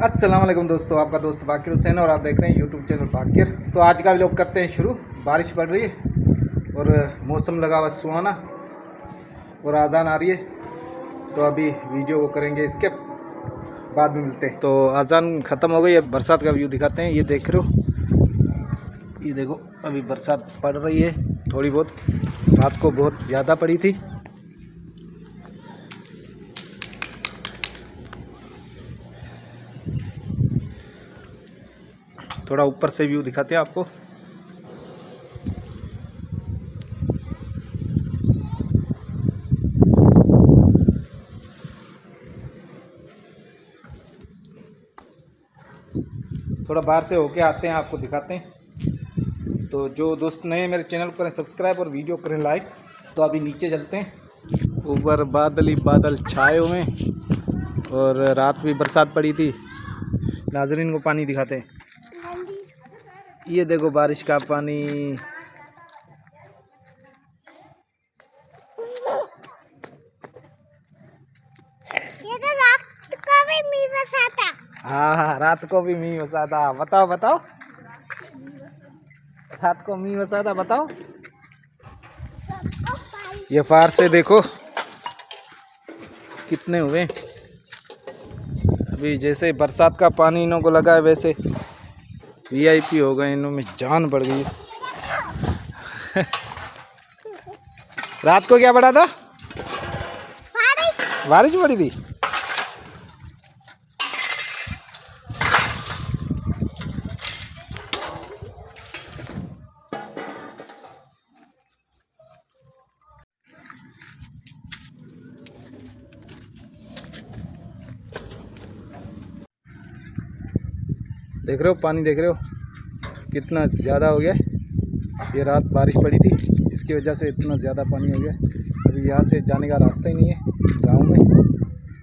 अस्सलाम वालेकुम दोस्तों, आपका दोस्त बाकिर हुसैन और आप देख रहे हैं यूट्यूब चैनल बाकिर। तो आज का व्लॉग करते हैं शुरू। बारिश पड़ रही है और मौसम लगा हुआ सुहाना और आज़ान आ रही है, तो अभी वीडियो को करेंगे, इसके बाद में मिलते हैं। तो आज़ान ख़त्म हो गई है, बरसात का व्यू दिखाते हैं। ये देख रहे हो, ये देखो अभी बरसात पड़ रही है थोड़ी बहुत, रात को बहुत ज़्यादा पड़ी थी। थोड़ा ऊपर से व्यू दिखाते हैं आपको। थोड़ा बाहर से होके आते हैं, आपको दिखाते हैं। तो जो दोस्त नए मेरे चैनल को करें सब्सक्राइब और वीडियो करें लाइक। तो अभी नीचे चलते हैं। ऊपर बादल ही बादल छाए हुए हैं और रात भी बरसात पड़ी थी। नाजरीन को पानी दिखाते हैं। ये देखो बारिश का पानी, ये तो रात को भी मींह बरसा था। हाँ रात को भी मींह बरसा था। बताओ बताओ, रात को मींह बरसा था, बताओ। ये फार से देखो कितने हुए। अभी जैसे बरसात का पानी इन्हों को लगा है, वैसे वीआईपी हो गए, इन्हों में जान बढ़ गई। रात को क्या पड़ा था? बारिश पड़ी थी। देख रहे हो पानी, देख रहे हो कितना ज़्यादा हो गया। ये रात बारिश पड़ी थी, इसकी वजह से इतना ज़्यादा पानी हो गया। अभी यहाँ से जाने का रास्ता ही नहीं है गांव में,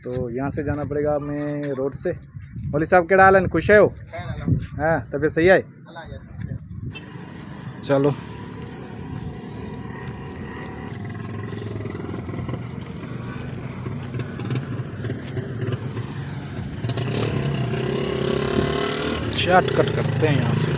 तो यहाँ से जाना पड़ेगा हमें रोड से। मौली साहब क्या हाल है, खुश है हो? हाँ, तबीयत सही है? चलो शॉर्टकट करते हैं यहाँ से।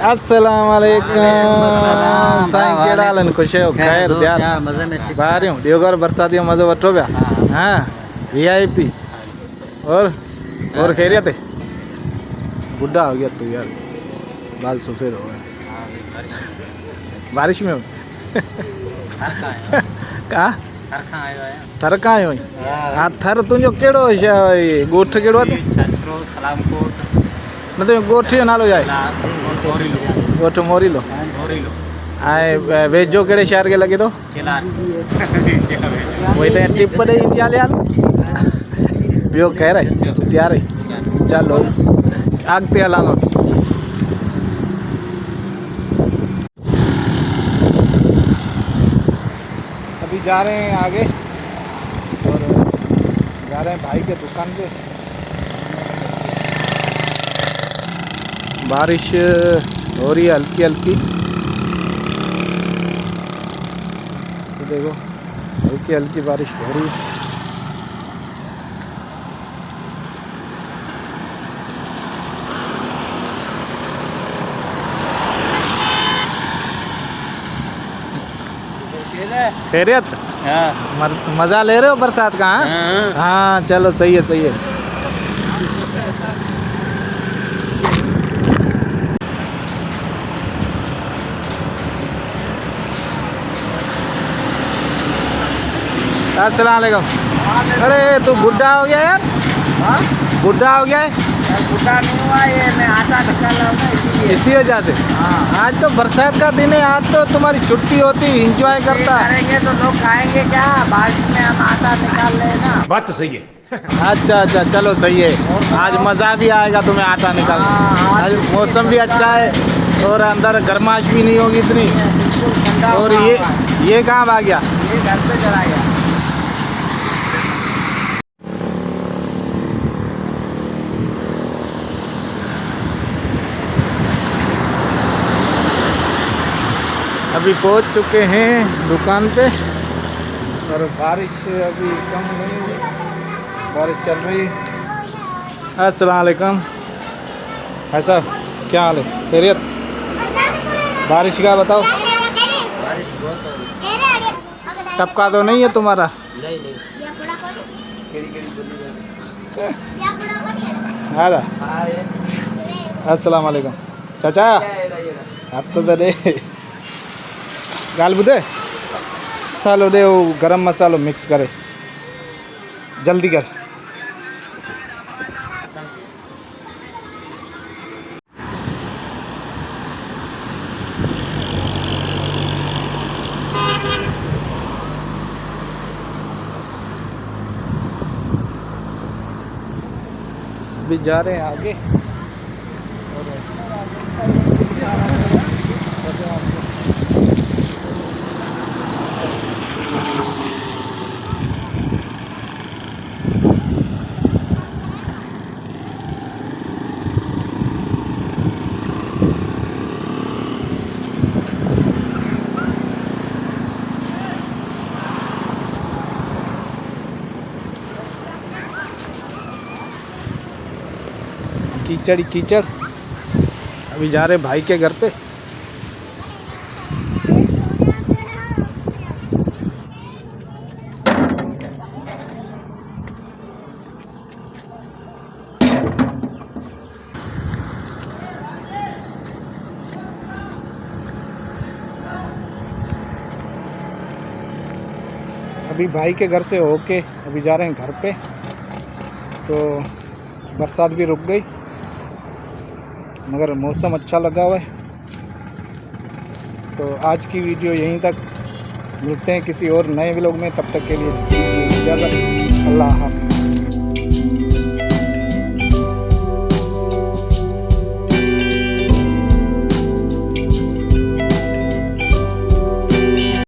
अस्सलाम वालेकुम। साईं केड़ा हाल है, खुश हो? खैर यार बाहर हूँ देवघर, बरसाती मज़ो वठो पिया। हाँ वीआईपी और खैरियत है? बुढ़ा हो गया तू यार, बाल सफ़ेद हो गए बारिश में। कहाँ थर कहाँ आयो? हाँ थर तुंहिंजो कहिड़ो ॻोठ कहिड़ो आहे? न तो ॻोठ जो नालो छा आहे? ॻोठ मोरीलो। ऐं वेझो कहिड़े शहर खे लॻे थो? वही तो टिप ॾेई इंडिया लिया। ॿियो ख़ैर आहे? तैयार है? चलो अॻिते हलांदो। अभी जा रहे हैं आगे और जा रहे हैं भाई के दुकान पे। बारिश हो रही है हल्की हल्की, तो देखो हल्की हल्की बारिश हो रही है। खैरियत? मज़ा ले रहे हो बरसात का? हाँ चलो सही है सही है। अस्सलाम वालेकुम। अरे तू बुढ़ा हो गया यार? बुढ़ा हो गया है? बुढ़ा नहीं हुआ, ये मैं आटा निकाल रहा हूँ ना, इसीलिए। इसी वजह से? आज तो बरसात का दिन है, आज तो तुम्हारी छुट्टी होती, एंजॉय करता। करेंगे तो लोग खाएंगे क्या? बारिश में हम आटा निकाल रहे हैं ना। बात तो सही है। अच्छा अच्छा चलो सही है, आज मज़ा भी आएगा तुम्हें आटा निकाल। आज मौसम भी अच्छा है और अंदर गर्माश भी नहीं होगी इतनी। और ये कहाँ भाग गया? ये घर पे चला गया। अभी पहुंच चुके हैं दुकान पे और बारिश अभी कम नहीं हुई, बारिश चल रही है। अस्सलाम वालेकुम भाई साहब, क्या हाल है? खैरियत? बारिश का बताओ। बारिश बहुत हो रही टपका तो नहीं है तुम्हारा? नहीं आदा अस्सलाम वालेकुम चाचा, आप तो दे गाल बुदे सालो दे वो गरम मसालो मिक्स करे, जल्दी कर। अभी जा रहे हैं आगे और कीचड़ ही कीचड़। अभी जा रहे भाई के घर पे। अभी भाई के घर से होके अभी जा रहे हैं घर पे, तो बरसात भी रुक गई मगर मौसम अच्छा लगा हुआ है। तो आज की वीडियो यहीं तक, मिलते हैं किसी और नए व्लॉग में, तब तक के लिए इजाज़त, अल्लाह हाफ़िज़।